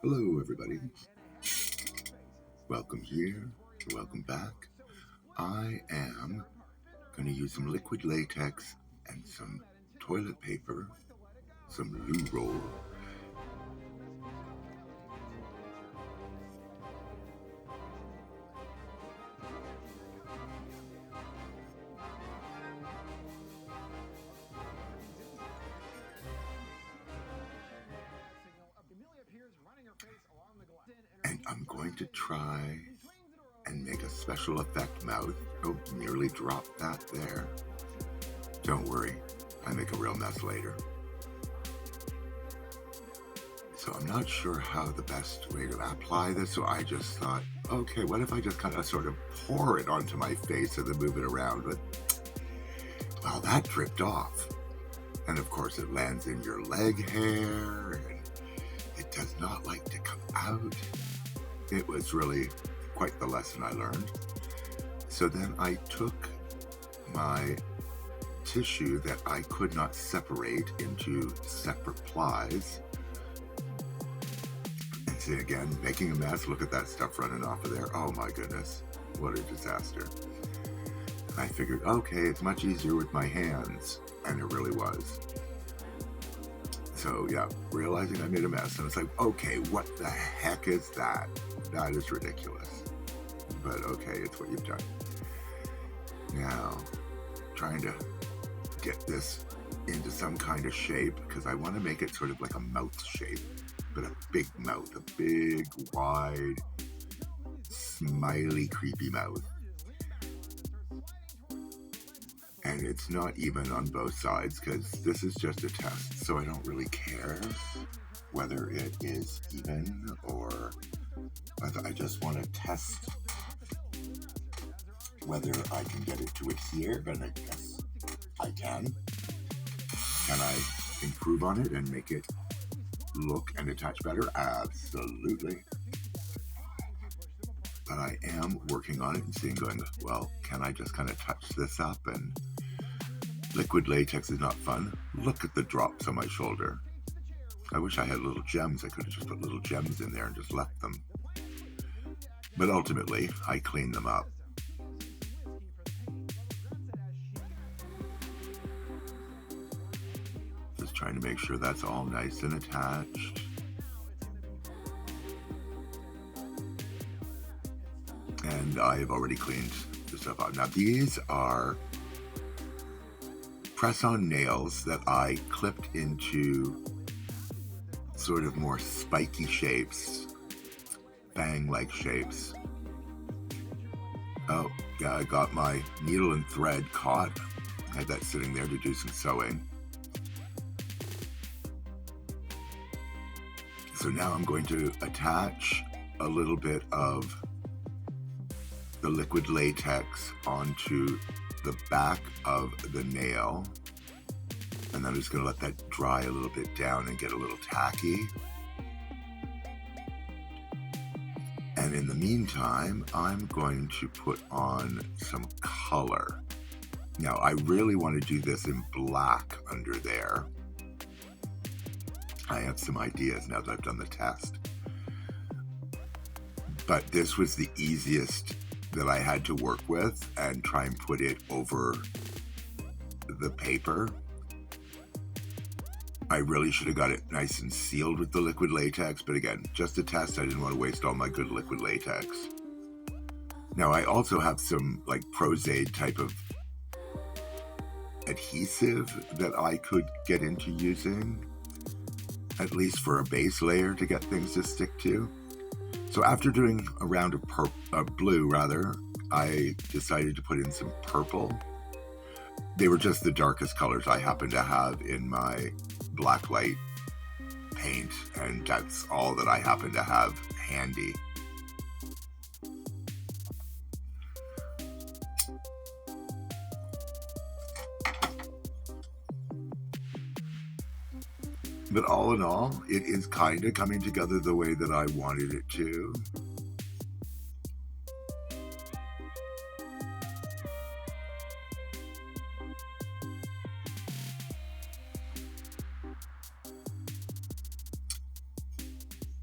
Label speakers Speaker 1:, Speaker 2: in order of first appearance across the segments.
Speaker 1: Hello, everybody. Welcome here. Welcome back. I am going to use some liquid latex and some toilet paper, some loo roll. And I'm going to try and make a special effect mouth. Oh, nearly dropped that there. Don't worry, I make a real mess later. So I'm not sure how the best way to apply this, so I just thought, okay, what if I just kind of sort of pour it onto my face and then move it around? But, well, that dripped off. And of course it lands in your leg hair, and it does not like to come out. It was really quite the lesson I learned. So then I took my tissue that I could not separate into separate plies. And see, again, making a mess. Look at that stuff running off of there. Oh my goodness, what a disaster. And I figured, okay, it's much easier with my hands. And it really was. So yeah, realizing I made a mess, and it's like, okay, what the heck is that? That is ridiculous. But okay, it's what you've done. Now, trying to get this into some kind of shape, because I want to make it sort of like a mouth shape, but a big mouth, a big, wide, smiley, creepy mouth. And it's not even on both sides, because this is just a test, so I don't really care whether it is even or whether I just want to test whether I can get it to adhere, and I guess I can. Can I improve on it and make it look and attach better? Absolutely. But I am working on it and seeing, going, well, can I just kind of touch this up? And liquid latex is not fun. Look at the drops on my shoulder. I wish I had little gems. I could have just put little gems in there and just left them. But ultimately, I cleaned them up. Just trying to make sure that's all nice and attached. And I have already cleaned the stuff out. Now these are press-on nails that I clipped into sort of more spiky shapes, fang-like shapes. Oh, yeah, I got my needle and thread caught. I had that sitting there to do some sewing. So now I'm going to attach a little bit of the liquid latex onto the back of the nail, and then I'm just going to let that dry a little bit down and get a little tacky. And in the meantime, I'm going to put on some color. Now, I really want to do this in black under there. I have some ideas now that I've done the test. But this was the easiest that I had to work with, and try and put it over the paper. I really should have got it nice and sealed with the liquid latex, but again, just a test. I didn't want to waste all my good liquid latex. Now I also have some like Pros-Aid type of adhesive that I could get into using, at least for a base layer to get things to stick to. So after doing a round of blue, I decided to put in some purple. They were just the darkest colors I happen to have in my blacklight paint, and that's all that I happen to have handy. But all in all, it is kind of coming together the way that I wanted it to.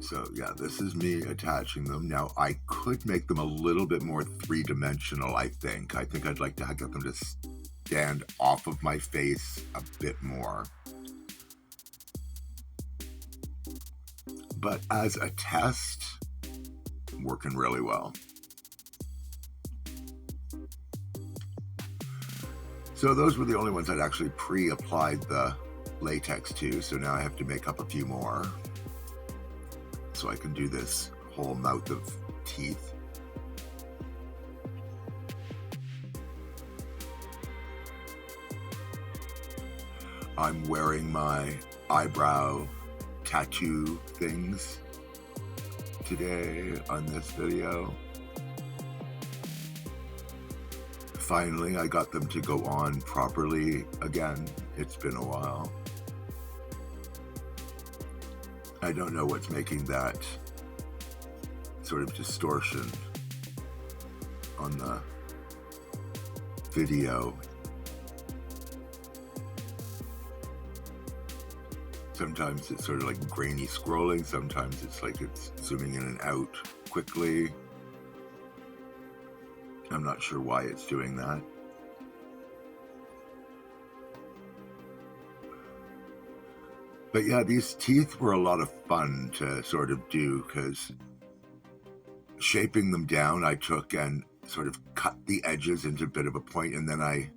Speaker 1: So yeah, this is me attaching them. Now I could make them a little bit more three-dimensional, I think. I'd like to get them to stand off of my face a bit more. But as a test, working really well. So those were the only ones I'd actually pre-applied the latex to, so now I have to make up a few more so I can do this whole mouth of teeth. I'm wearing my eyebrow tattoo things today on this video. Finally, I got them to go on properly again. It's been a while. I don't know what's making that sort of distortion on the video. Sometimes it's sort of like grainy scrolling, sometimes it's like it's zooming in and out quickly. I'm not sure why it's doing that. But yeah, these teeth were a lot of fun to sort of do, because shaping them down, I took and sort of cut the edges into a bit of a point, and then I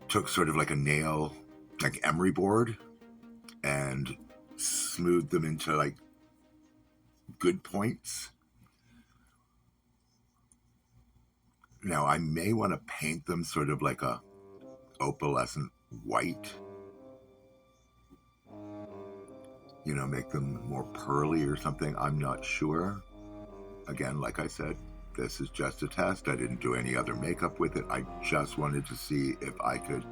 Speaker 1: took sort of like a nail, like emery board, and smoothed them into like good points. Now I may want to paint them sort of like a opalescent white, you know, make them more pearly or something. I'm not sure. Again, like I said, this is just a test. I didn't do any other makeup with it. I just wanted to see if I could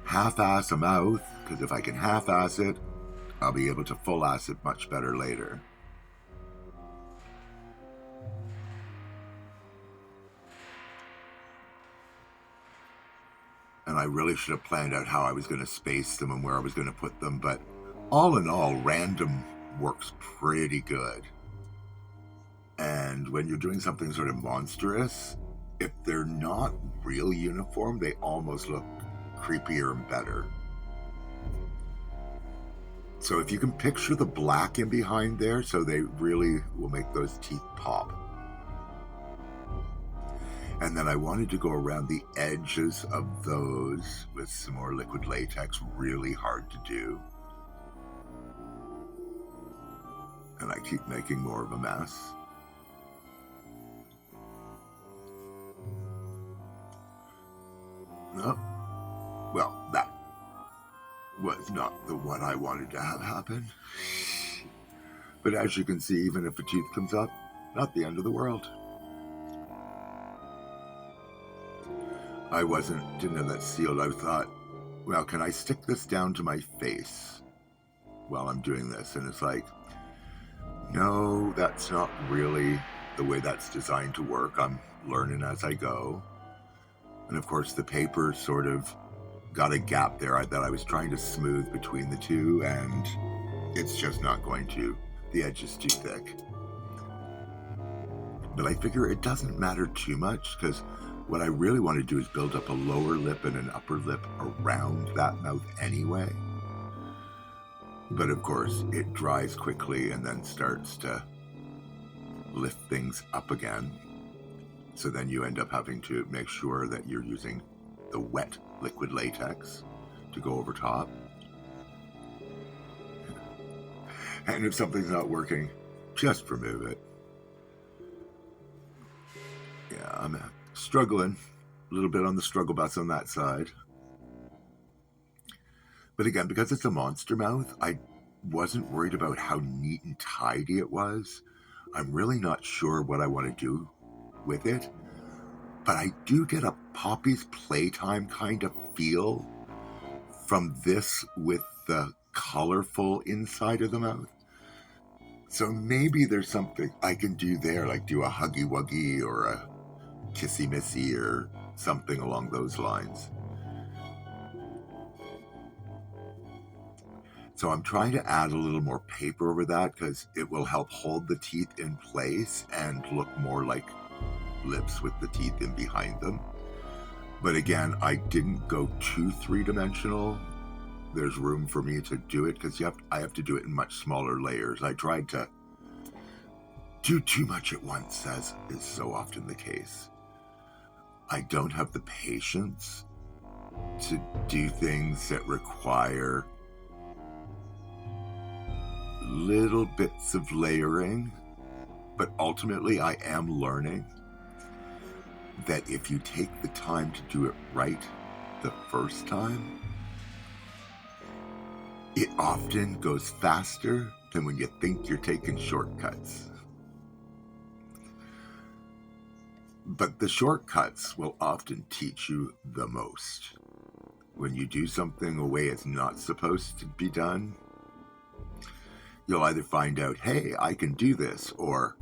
Speaker 1: half-ass a mouth, because if I can half-ass it, I'll be able to full-ass it much better later. And I really should have planned out how I was going to space them and where I was going to put them, but all in all, random works pretty good. And when you're doing something sort of monstrous, if they're not real uniform, they almost look creepier and better. So if you can picture the black in behind there, so they really will make those teeth pop. And then I wanted to go around the edges of those with some more liquid latex, really hard to do. And I keep making more of a mess. Oh, well, that was not the one I wanted to have happen. But as you can see, even if a tooth comes up, not the end of the world. I didn't have that sealed. I thought, well, can I stick this down to my face while I'm doing this? And it's like, no, that's not really the way that's designed to work. I'm learning as I go. And of course, the paper sort of got a gap there that I was trying to smooth between the two, and it's just not going to. The edge is too thick. But I figure it doesn't matter too much, because what I really want to do is build up a lower lip and an upper lip around that mouth anyway. But of course, it dries quickly and then starts to lift things up again. So then you end up having to make sure that you're using the wet liquid latex to go over top. And if something's not working, just remove it. Yeah, I'm struggling a little bit on the struggle bus on that side. But again, because it's a monster mouth, I wasn't worried about how neat and tidy it was. I'm really not sure what I want to do with it, but I do get a Poppy's Playtime kind of feel from this with the colorful inside of the mouth. So maybe there's something I can do there, like do a Huggy Wuggy or a Kissy Missy or something along those lines. So I'm trying to add a little more paper over that because it will help hold the teeth in place and look more like lips with the teeth in behind them. But again, I didn't go too three-dimensional. There's room for me to do it because I have to do it in much smaller layers. I tried to do too much at once, as is so often the case. I don't have the patience to do things that require little bits of layering, but ultimately I am learning that if you take the time to do it right the first time, it often goes faster than when you think you're taking shortcuts. But the shortcuts will often teach you the most. When you do something a way it's not supposed to be done, you'll either find out, hey, I can do this, or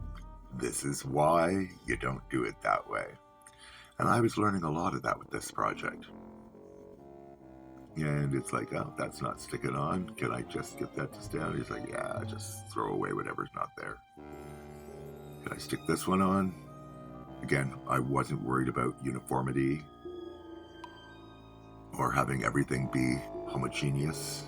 Speaker 1: this is why you don't do it that way. And I was learning a lot of that with this project. And it's like, oh, that's not sticking on. Can I just get that to stay on? He's like, yeah, just throw away whatever's not there. Can I stick this one on? Again, I wasn't worried about uniformity or having everything be homogeneous.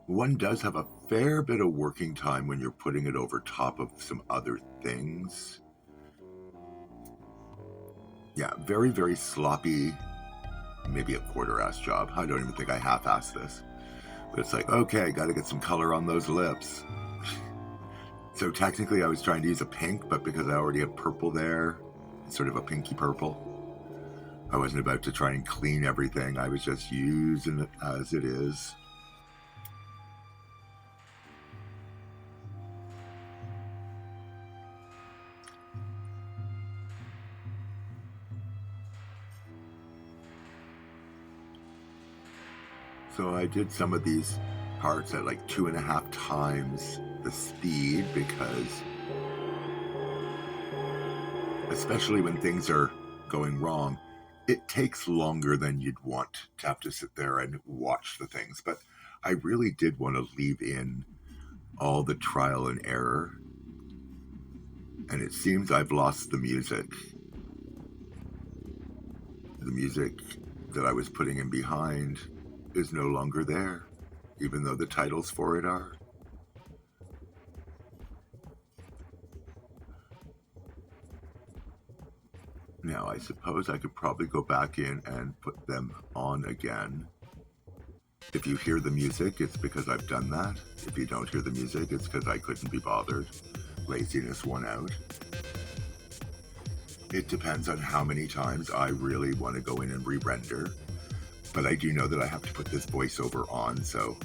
Speaker 1: One does have a fair bit of working time when you're putting it over top of some other things. Yeah, very, very sloppy, maybe a quarter-ass job. I don't even think I half-assed this. But it's like, okay, got to get some color on those lips. So technically I was trying to use a pink, but because I already have purple there, sort of a pinky purple, I wasn't about to try and clean everything. I was just using it as it is. So I did some of these parts at like 2.5 times the speed because, especially when things are going wrong, it takes longer than you'd want to have to sit there and watch the things. But I really did want to leave in all the trial and error. And it seems I've lost the music. The music that I was putting in behind is no longer there, even though the titles for it are. Now, I suppose I could probably go back in and put them on again. If you hear the music, it's because I've done that. If you don't hear the music, it's because I couldn't be bothered. Laziness won out. It depends on how many times I really want to go in and re-render. But I do know that I have to put this voiceover on, so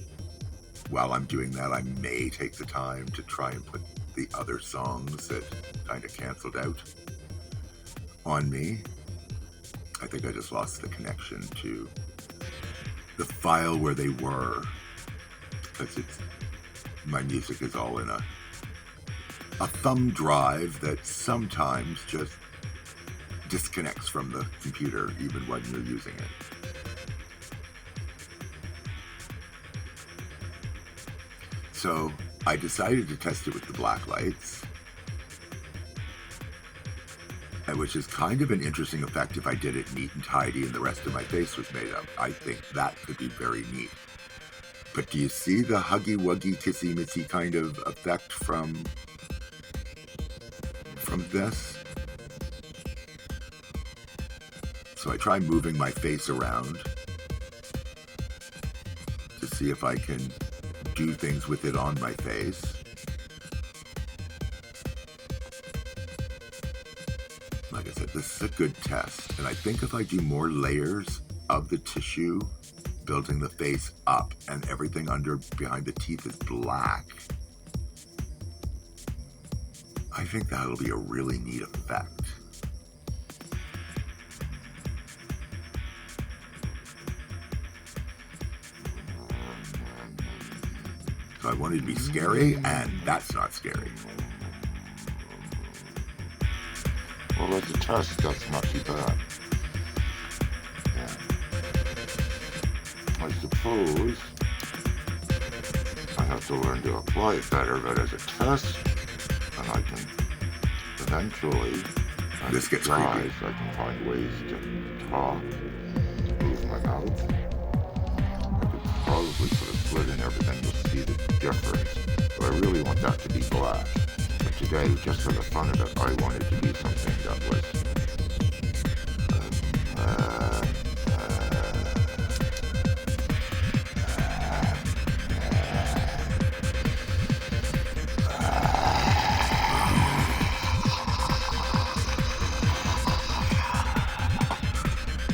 Speaker 1: while I'm doing that, I may take the time to try and put the other songs that kind of canceled out on me. I think I just lost the connection to the file where they were, because my music is all in a thumb drive that sometimes just disconnects from the computer even when you're using it. So I decided to test it with the black lights, which is kind of an interesting effect if I did it neat and tidy and the rest of my face was made up. I think that could be very neat. But do you see the huggy-wuggy, kissy-missy kind of effect from this? So I try moving my face around to see if I can do things with it on my face. Like I said, this is a good test. And I think if I do more layers of the tissue, building the face up and everything behind the teeth is black, I think that'll be a really neat effect. So I wanted to be scary, and that's not scary. as a test, that's not too bad. And I suppose I have to learn to apply it better, but as a test, and I can eventually, this gets creepy. I can find ways to talk, move my mouth. I could probably put a slit in everything to see the difference, but I really want that to be black. But today, just for the fun of it, I wanted to do something that was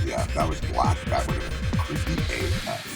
Speaker 1: yeah, if that was black, that would have been creepy AF.